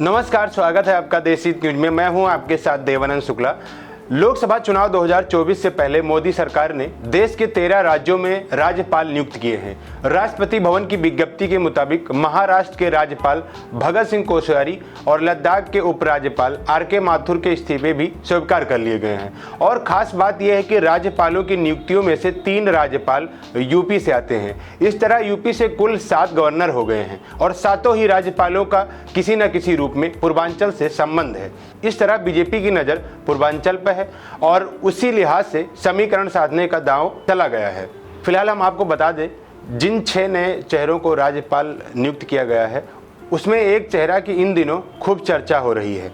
नमस्कार, स्वागत है आपका देसी न्यूज में। मैं हूं आपके साथ देवानंद शुक्ला। लोकसभा चुनाव 2024 से पहले मोदी सरकार ने देश के 13 राज्यों में राज्यपाल नियुक्त किए हैं। राष्ट्रपति भवन की विज्ञप्ति के मुताबिक महाराष्ट्र के राज्यपाल भगत सिंह कोश्यारी और लद्दाख के उपराज्यपाल आर.के. माथुर के इस्तीफे भी स्वीकार कर लिए गए हैं। और खास बात यह है कि राज्यपालों की नियुक्तियों में से 3 राज्यपाल यूपी से आते हैं। इस तरह यूपी से कुल 7 गवर्नर हो गए हैं और सातों ही राज्यपालों का किसी न किसी रूप में पूर्वांचल से संबंध है। इस तरह बीजेपी की नज़र पूर्वांचल पर है और उसी लिहाज से समीकरण साधने का दांव चला गया है। फिलहाल हम आपको बता दें, जिन 6 नए चेहरों को राज्यपाल नियुक्त किया गया है उसमें एक चेहरा की इन दिनों खूब चर्चा हो रही है।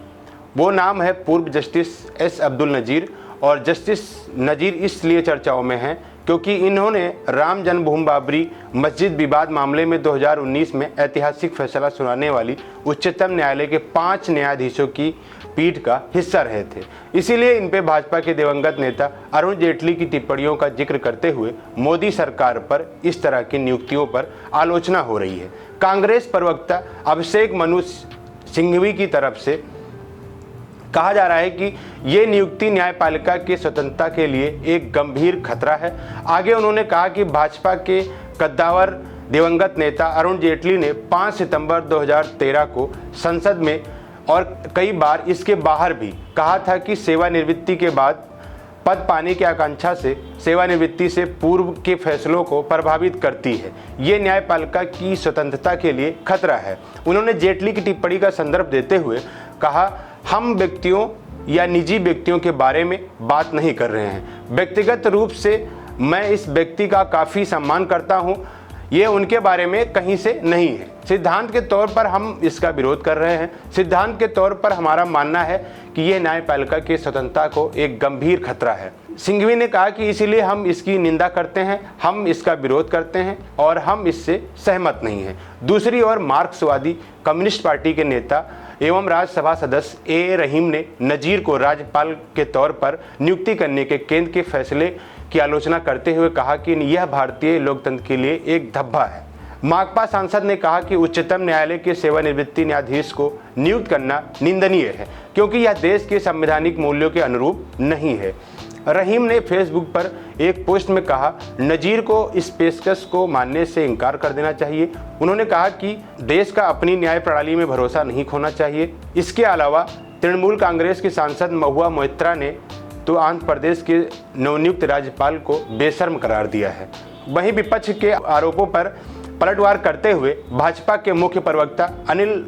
वो नाम है पूर्व जस्टिस एस अब्दुल नज़ीर। और जस्टिस नज़ीर इसलिए चर्चाओं में हैं क्योंकि इन्होंने राम जन्मभूमि बाबरी मस्जिद विवाद मामले में 2019 में ऐतिहासिक फैसला सुनाने वाली उच्चतम न्यायालय के 5 न्यायाधीशों की पीठ का हिस्सा रहे थे। इसीलिए इन पे भाजपा के दिवंगत नेता अरुण जेटली की टिप्पणियों का जिक्र करते हुए मोदी सरकार पर इस तरह की नियुक्तियों पर आलोचना हो रही है। कांग्रेस प्रवक्ता अभिषेक मनु सिंघवी की तरफ से कहा जा रहा है कि ये नियुक्ति न्यायपालिका की स्वतंत्रता के लिए एक गंभीर खतरा है। आगे उन्होंने कहा कि भाजपा के कद्दावर दिवंगत नेता अरुण जेटली ने 5 सितंबर 2013 को संसद में और कई बार इसके बाहर भी कहा था कि सेवानिवृत्ति के बाद पद पाने की आकांक्षा से सेवानिवृत्ति से पूर्व के फैसलों को प्रभावित करती है। ये न्यायपालिका की स्वतंत्रता के लिए खतरा है। उन्होंने जेटली की टिप्पणी का संदर्भ देते हुए कहा, हम व्यक्तियों या निजी व्यक्तियों के बारे में बात नहीं कर रहे हैं। व्यक्तिगत रूप से मैं इस व्यक्ति का काफ़ी सम्मान करता हूं, ये उनके बारे में कहीं से नहीं है। सिद्धांत के तौर पर हम इसका विरोध कर रहे हैं। सिद्धांत के तौर पर हमारा मानना है कि ये न्यायपालिका की स्वतंत्रता को एक गंभीर खतरा है। सिंघवी ने कहा कि इसीलिए हम इसकी निंदा करते हैं, हम इसका विरोध करते हैं और हम इससे सहमत नहीं हैं। दूसरी ओर मार्क्सवादी कम्युनिस्ट पार्टी के नेता एवं राज्यसभा सदस्य ए रहीम ने नज़ीर को राज्यपाल के तौर पर नियुक्ति करने के केंद्र के फैसले की आलोचना करते हुए कहा कि यह भारतीय लोकतंत्र के लिए एक धब्बा है। माकपा सांसद ने कहा कि उच्चतम न्यायालय के सेवानिवृत्ति न्यायाधीश को नियुक्त करना निंदनीय है क्योंकि यह देश के संवैधानिक मूल्यों के अनुरूप नहीं है। रहीम ने फेसबुक पर एक पोस्ट में कहा, नज़ीर को इस पेशकश को मानने से इनकार कर देना चाहिए। उन्होंने कहा कि देश का अपनी न्याय प्रणाली में भरोसा नहीं खोना चाहिए। इसके अलावा तृणमूल कांग्रेस की सांसद महुआ मोइत्रा ने तो आंध्र प्रदेश के नवनियुक्त राज्यपाल को बेशर्म करार दिया है। वहीं विपक्ष के आरोपों पर पलटवार करते हुए भाजपा के मुख्य प्रवक्ता अनिल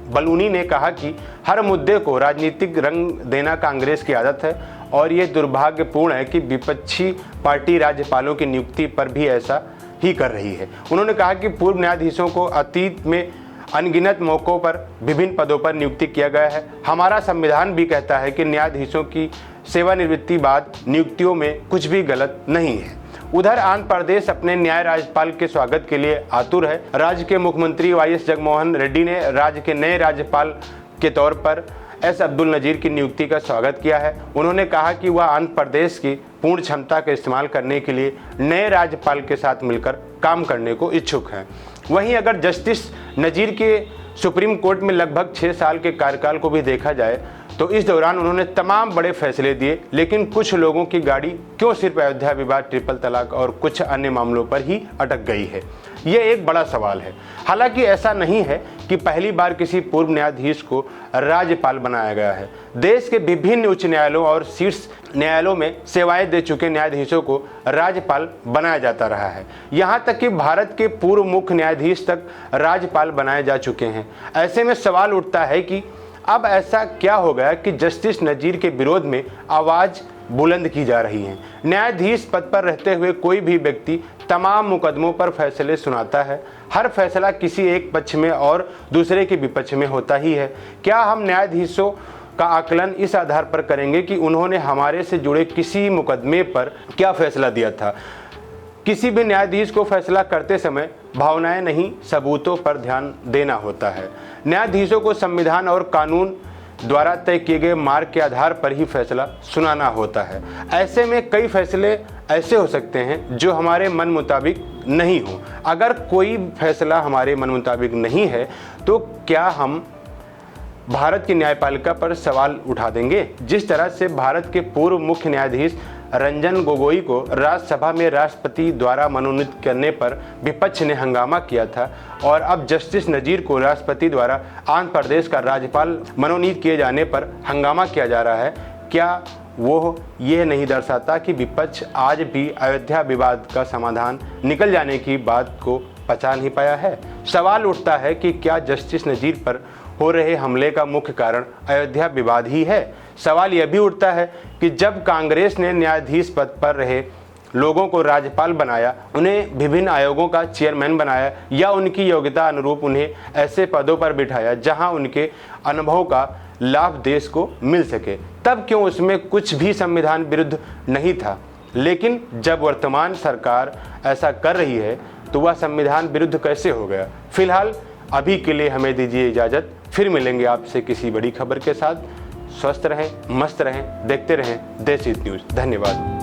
बलूनी ने कहा कि हर मुद्दे को राजनीतिक रंग देना कांग्रेस की आदत है और ये दुर्भाग्यपूर्ण है कि विपक्षी पार्टी राज्यपालों की नियुक्ति पर भी ऐसा ही कर रही है। उन्होंने कहा कि पूर्व न्यायाधीशों को अतीत में अनगिनत मौक़ों पर विभिन्न पदों पर नियुक्ति किया गया है। हमारा संविधान भी कहता है कि न्यायाधीशों की सेवानिवृत्ति बाद नियुक्तियों में कुछ भी गलत नहीं है। उधर आंध्र प्रदेश अपने न्याय राज्यपाल के स्वागत के लिए आतुर है। राज्य के मुख्यमंत्री वाई.एस. जगनमोहन रेड्डी ने राज्य के नए राज्यपाल के तौर पर एस अब्दुल नज़ीर की नियुक्ति का स्वागत किया है। उन्होंने कहा कि वह आंध्र प्रदेश की पूर्ण क्षमता का इस्तेमाल करने के लिए नए राज्यपाल के साथ मिलकर काम करने को इच्छुक हैं। वहीं अगर जस्टिस नज़ीर के सुप्रीम कोर्ट में लगभग 6 साल के कार्यकाल को भी देखा जाए तो इस दौरान उन्होंने तमाम बड़े फैसले दिए, लेकिन कुछ लोगों की गाड़ी क्यों सिर्फ अयोध्या विवाद, ट्रिपल तलाक और कुछ अन्य मामलों पर ही अटक गई है, ये एक बड़ा सवाल है। हालांकि ऐसा नहीं है कि पहली बार किसी पूर्व न्यायाधीश को राज्यपाल बनाया गया है। देश के विभिन्न उच्च न्यायालयों और शीर्ष न्यायालयों में सेवाएं दे चुके न्यायाधीशों को राज्यपाल बनाया जाता रहा है। यहाँ तक कि भारत के पूर्व मुख्य न्यायाधीश तक राज्यपाल बनाए जा चुके हैं। ऐसे में सवाल उठता है कि अब ऐसा क्या हो गया कि जस्टिस नज़ीर के विरोध में आवाज़ बुलंद की जा रही है। न्यायाधीश पद पर रहते हुए कोई भी व्यक्ति तमाम मुकदमों पर फैसले सुनाता है। हर फैसला किसी एक पक्ष में और दूसरे के विपक्ष में होता ही है। क्या हम न्यायाधीशों का आकलन इस आधार पर करेंगे कि उन्होंने हमारे से जुड़े किसी मुकदमे पर क्या फैसला दिया था? किसी भी न्यायाधीश को फैसला करते समय भावनाएं नहीं, सबूतों पर ध्यान देना होता है। न्यायाधीशों को संविधान और कानून द्वारा तय किए गए मार्ग के आधार पर ही फैसला सुनाना होता है। ऐसे में कई फैसले ऐसे हो सकते हैं जो हमारे मन मुताबिक नहीं हो। अगर कोई फैसला हमारे मन मुताबिक नहीं है तो क्या हम भारत की न्यायपालिका पर सवाल उठा देंगे। जिस तरह से भारत के पूर्व मुख्य न्यायाधीश रंजन गोगोई को राज्यसभा में राष्ट्रपति द्वारा मनोनीत करने पर विपक्ष ने हंगामा किया था और अब जस्टिस नजीर को राष्ट्रपति द्वारा आंध्र प्रदेश का राज्यपाल मनोनीत किए जाने पर हंगामा किया जा रहा है, क्या वो ये नहीं दर्शाता कि विपक्ष आज भी अयोध्या विवाद का समाधान निकल जाने की बात को पचा नहीं पाया है? सवाल उठता है कि क्या जस्टिस नजीर पर हो रहे हमले का मुख्य कारण अयोध्या विवाद ही है? सवाल यह भी उठता है कि जब कांग्रेस ने न्यायाधीश पद पर रहे लोगों को राज्यपाल बनाया, उन्हें विभिन्न आयोगों का चेयरमैन बनाया या उनकी योग्यता अनुरूप उन्हें ऐसे पदों पर बिठाया जहां उनके अनुभव का लाभ देश को मिल सके, तब क्यों उसमें कुछ भी संविधान विरुद्ध नहीं था? लेकिन जब वर्तमान सरकार ऐसा कर रही है तो वह संविधान विरुद्ध कैसे हो गया? फिलहाल अभी के लिए हमें दीजिए इजाज़त, फिर मिलेंगे आपसे किसी बड़ी खबर के साथ। स्वस्थ रहें, मस्त रहें, देखते रहें देश हित न्यूज़। धन्यवाद।